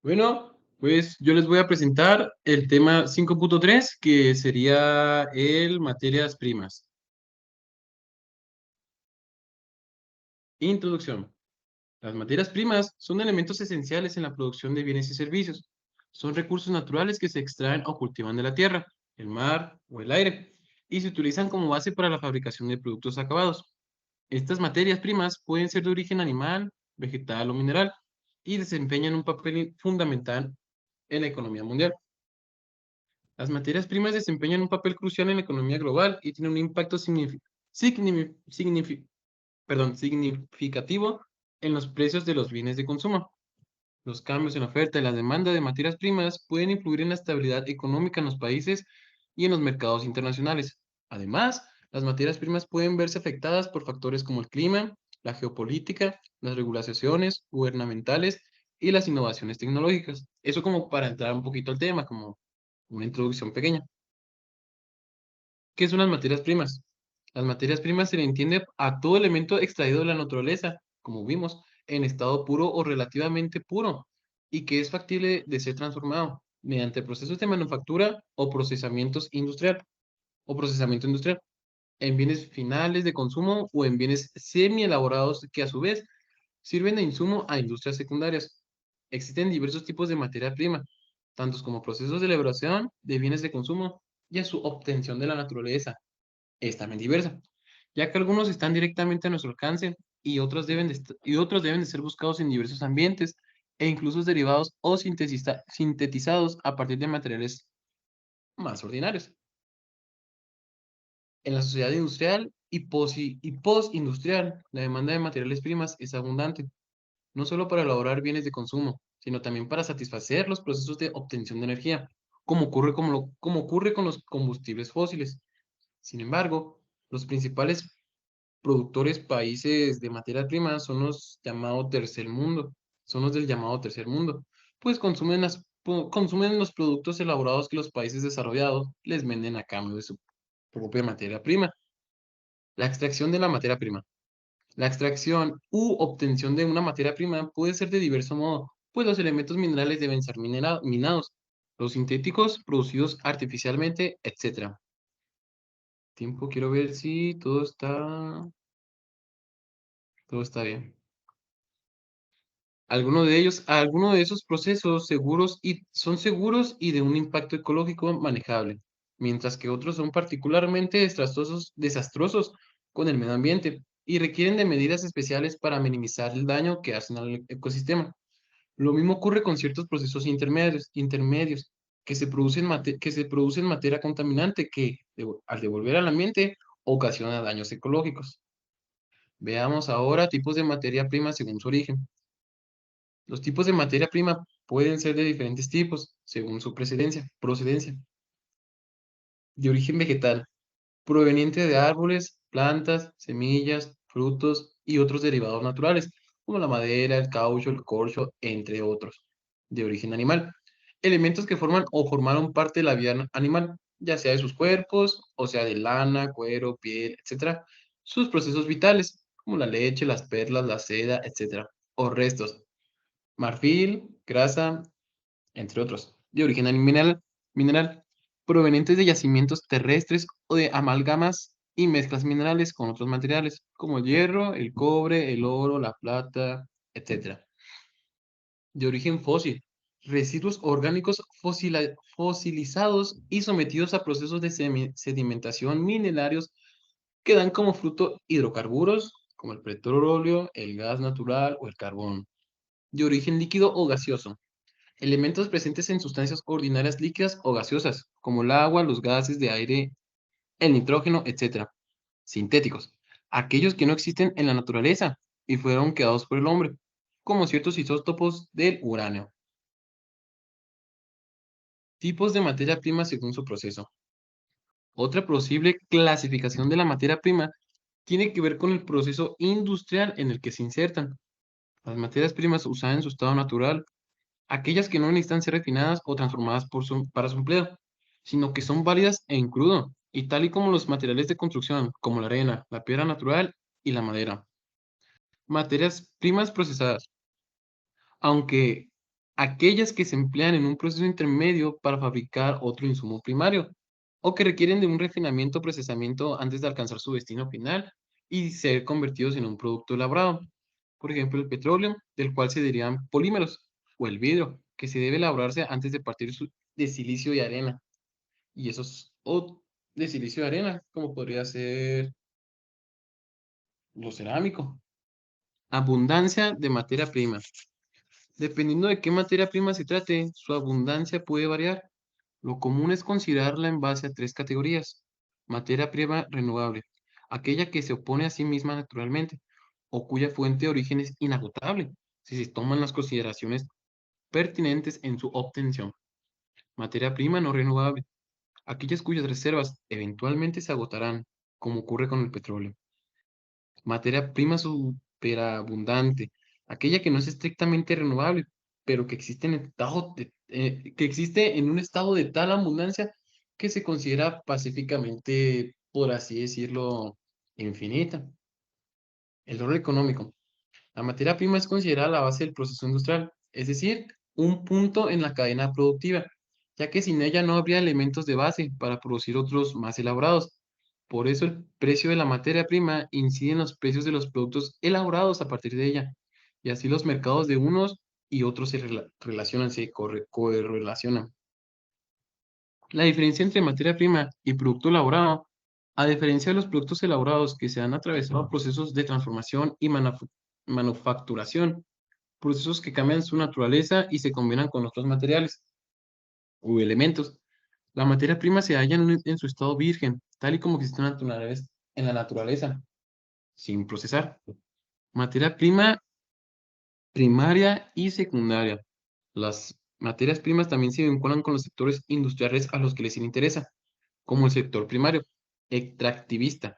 Bueno, pues yo les voy a presentar el tema 5.3, que sería el materias primas. Introducción. Las materias primas son elementos esenciales en la producción de bienes y servicios. Son recursos naturales que se extraen o cultivan de la tierra, el mar o el aire, y se utilizan como base para la fabricación de productos acabados. Estas materias primas pueden ser de origen animal, vegetal o mineral, y desempeñan un papel fundamental en la economía mundial. Las materias primas desempeñan un papel crucial en la economía global y tienen un impacto significativo en los precios de los bienes de consumo. Los cambios en la oferta y la demanda de materias primas pueden influir en la estabilidad económica en los países y en los mercados internacionales. Además, las materias primas pueden verse afectadas por factores como el clima, la geopolítica, las regulaciones gubernamentales y las innovaciones tecnológicas. Eso como para entrar un poquito al tema, como una introducción pequeña. ¿Qué son las materias primas? Las materias primas se le entiende a todo elemento extraído de la naturaleza, como vimos, en estado puro o relativamente puro, y que es factible de ser transformado mediante procesos de manufactura o procesamiento industrial, en bienes finales de consumo o en bienes semi-elaborados que a su vez sirven de insumo a industrias secundarias. Existen diversos tipos de materia prima, tantos como procesos de elaboración de bienes de consumo y a su obtención de la naturaleza es también diversa, ya que algunos están directamente a nuestro alcance y y otros deben de ser buscados en diversos ambientes e incluso derivados o sintetizados a partir de materiales más ordinarios. En la sociedad industrial y postindustrial, la demanda de materiales primas es abundante, no solo para elaborar bienes de consumo, sino también para satisfacer los procesos de obtención de energía, como ocurre con los combustibles fósiles. Sin embargo, los principales productores países de materia prima son los llamados tercer mundo, son los del llamado tercer mundo, pues consumen los productos elaborados que los países desarrollados les venden a cambio de su propia materia prima. La extracción de la materia prima. La extracción u obtención de una materia prima puede ser de diverso modo, pues los elementos minerales deben ser minados, los sintéticos producidos artificialmente, etcétera. Tiempo, quiero ver si todo está bien. Algunos de esos procesos son seguros y de un impacto ecológico manejable, mientras que otros son particularmente desastrosos con el medio ambiente y requieren de medidas especiales para minimizar el daño que hacen al ecosistema. Lo mismo ocurre con ciertos procesos intermedios que se producen materia contaminante que, al devolver al ambiente, ocasiona daños ecológicos. Veamos ahora tipos de materia prima según su origen. Los tipos de materia prima pueden ser de diferentes tipos, según su procedencia. De origen vegetal, proveniente de árboles, plantas, semillas, frutos y otros derivados naturales, como la madera, el caucho, el corcho, entre otros. De origen animal, elementos que forman o formaron parte de la vida animal, ya sea de sus cuerpos, o sea de lana, cuero, piel, etcétera. Sus procesos vitales, como la leche, las perlas, la seda, etcétera. O restos, marfil, grasa, entre otros, de origen mineral, provenientes de yacimientos terrestres o de amalgamas y mezclas minerales con otros materiales, como el hierro, el cobre, el oro, la plata, etc. De origen fósil, residuos orgánicos fosilizados y sometidos a procesos de sedimentación minerarios que dan como fruto hidrocarburos, como el petróleo, el gas natural o el carbón. De origen líquido o gaseoso, elementos presentes en sustancias ordinarias líquidas o gaseosas, como el agua, los gases de aire, el nitrógeno, etcétera. Sintéticos, aquellos que no existen en la naturaleza y fueron creados por el hombre, como ciertos isótopos del uranio. Tipos de materia prima según su proceso. Otra posible clasificación de la materia prima tiene que ver con el proceso industrial en el que se insertan. Las materias primas usadas en su estado natural aquellas que no necesitan ser refinadas o transformadas para su empleo, sino que son válidas en crudo, y tal y como los materiales de construcción, como la arena, la piedra natural y la madera. Materias primas procesadas, aunque aquellas que se emplean en un proceso intermedio para fabricar otro insumo primario, o que requieren de un refinamiento o procesamiento antes de alcanzar su destino final y ser convertidos en un producto elaborado. Por ejemplo, el petróleo, del cual se derivan polímeros, o el vidrio, que se debe elaborarse antes de partir de silicio y arena. Y esos, o de silicio y arena, como podría ser lo cerámico. Abundancia de materia prima. Dependiendo de qué materia prima se trate, su abundancia puede variar. Lo común es considerarla en base a tres categorías. Materia prima renovable, aquella que se opone a sí misma naturalmente o cuya fuente de origen es inagotable, si se toman las consideraciones pertinentes en su obtención. Materia prima no renovable, aquellas cuyas reservas eventualmente se agotarán, como ocurre con el petróleo. Materia prima superabundante, aquella que no es estrictamente renovable, pero que existe que existe en un estado de tal abundancia que se considera pacíficamente, por así decirlo, infinita. El rol económico. La materia prima es considerada la base del proceso industrial, es decir, un punto en la cadena productiva, ya que sin ella no habría elementos de base para producir otros más elaborados. Por eso el precio de la materia prima incide en los precios de los productos elaborados a partir de ella, y así los mercados de unos y otros relacionan, correlacionan. La diferencia entre materia prima y producto elaborado, a diferencia de los productos elaborados que se han atravesado procesos de transformación y manufacturación, procesos que cambian su naturaleza y se combinan con otros materiales u elementos. La materia prima se halla en su estado virgen, tal y como existe en la naturaleza, sin procesar. Materia prima primaria y secundaria. Las materias primas también se vinculan con los sectores industriales a los que les interesa, como el sector primario, extractivista,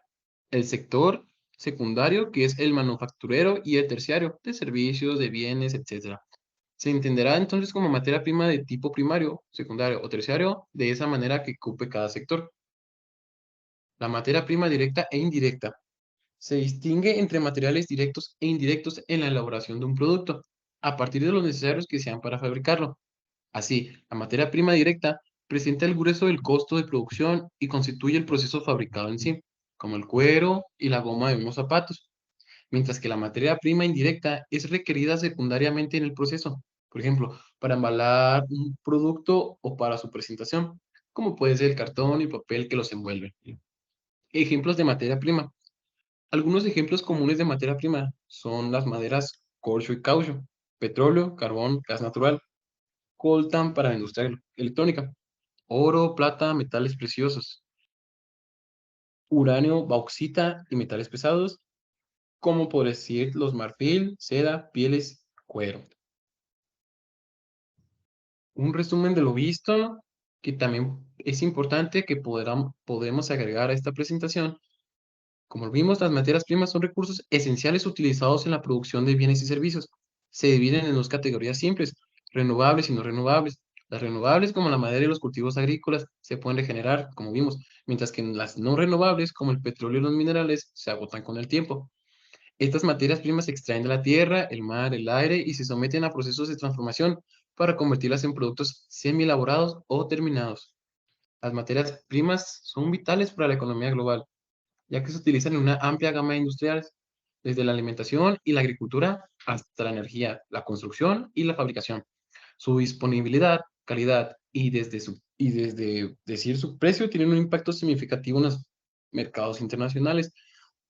el sector secundario, que es el manufacturero, y el terciario, de servicios, de bienes, etcétera. Se entenderá entonces como materia prima de tipo primario, secundario o terciario, de esa manera que ocupe cada sector. La materia prima directa e indirecta. Se distingue entre materiales directos e indirectos en la elaboración de un producto, a partir de los necesarios que sean para fabricarlo. Así, la materia prima directa presenta el grueso del costo de producción y constituye el proceso fabricado en sí, como el cuero y la goma de unos zapatos, mientras que la materia prima indirecta es requerida secundariamente en el proceso, por ejemplo, para embalar un producto o para su presentación, como puede ser el cartón y papel que los envuelven. Ejemplos de materia prima. Algunos ejemplos comunes de materia prima son las maderas corcho y caucho, petróleo, carbón, gas natural, coltan para la industria electrónica, oro, plata, metales preciosos, uranio, bauxita y metales pesados, como por decir los marfil, seda, pieles, cuero. Un resumen de lo visto, que también es importante que podemos agregar a esta presentación. Como vimos, las materias primas son recursos esenciales utilizados en la producción de bienes y servicios. Se dividen en dos categorías simples, renovables y no renovables. Las renovables, como la madera y los cultivos agrícolas, se pueden regenerar, como vimos, mientras que las no renovables, como el petróleo y los minerales, se agotan con el tiempo. Estas materias primas se extraen de la tierra, el mar, el aire y se someten a procesos de transformación para convertirlas en productos semi-elaborados o terminados. Las materias primas son vitales para la economía global, ya que se utilizan en una amplia gama de industriales, desde la alimentación y la agricultura hasta la energía, la construcción y la fabricación. Su disponibilidad, calidad y desde decir su precio tienen un impacto significativo en los mercados internacionales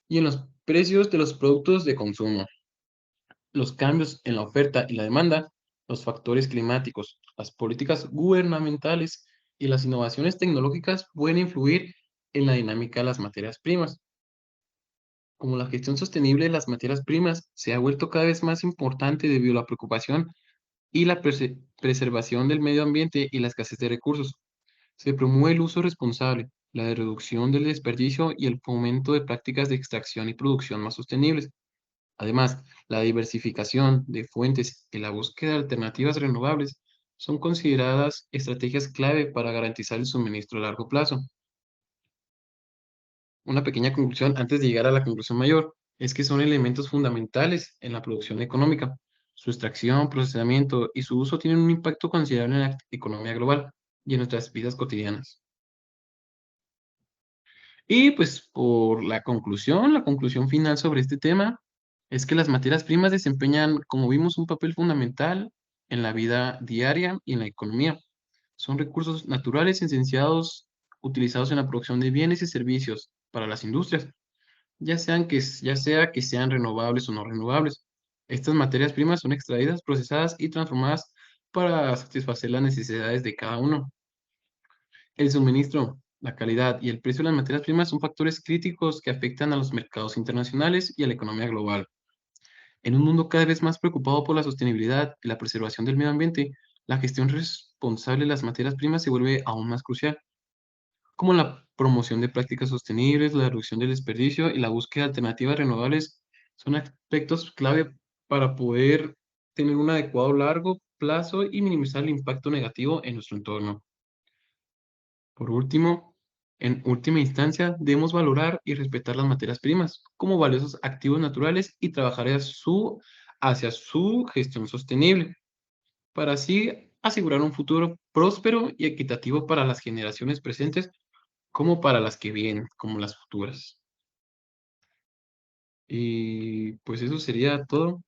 y en los precios de los productos de consumo. Los cambios en la oferta y la demanda, los factores climáticos, las políticas gubernamentales y las innovaciones tecnológicas pueden influir en la dinámica de las materias primas. Como la gestión sostenible de las materias primas se ha vuelto cada vez más importante debido a la preocupación y la preservación del medio ambiente y la escasez de recursos, se promueve el uso responsable, la reducción del desperdicio y el fomento de prácticas de extracción y producción más sostenibles. Además, la diversificación de fuentes y la búsqueda de alternativas renovables son consideradas estrategias clave para garantizar el suministro a largo plazo. Una pequeña conclusión antes de llegar a la conclusión mayor es que son elementos fundamentales en la producción económica. Su extracción, procesamiento y su uso tienen un impacto considerable en la economía global y en nuestras vidas cotidianas. Y pues por la conclusión final sobre este tema es que las materias primas desempeñan, como vimos, un papel fundamental en la vida diaria y en la economía. Son recursos naturales esenciados utilizados en la producción de bienes y servicios para las industrias, ya sea que sean renovables o no renovables. Estas materias primas son extraídas, procesadas y transformadas para satisfacer las necesidades de cada uno. El suministro, la calidad y el precio de las materias primas son factores críticos que afectan a los mercados internacionales y a la economía global. En un mundo cada vez más preocupado por la sostenibilidad y la preservación del medio ambiente, la gestión responsable de las materias primas se vuelve aún más crucial, como la promoción de prácticas sostenibles, la reducción del desperdicio y la búsqueda de alternativas renovables son aspectos clave para poder tener un adecuado largo plazo y minimizar el impacto negativo en nuestro entorno. Por último, en última instancia, debemos valorar y respetar las materias primas como valiosos activos naturales y trabajar hacia su gestión sostenible, para así asegurar un futuro próspero y equitativo para las generaciones presentes como para las que vienen, como las futuras. Y pues eso sería todo.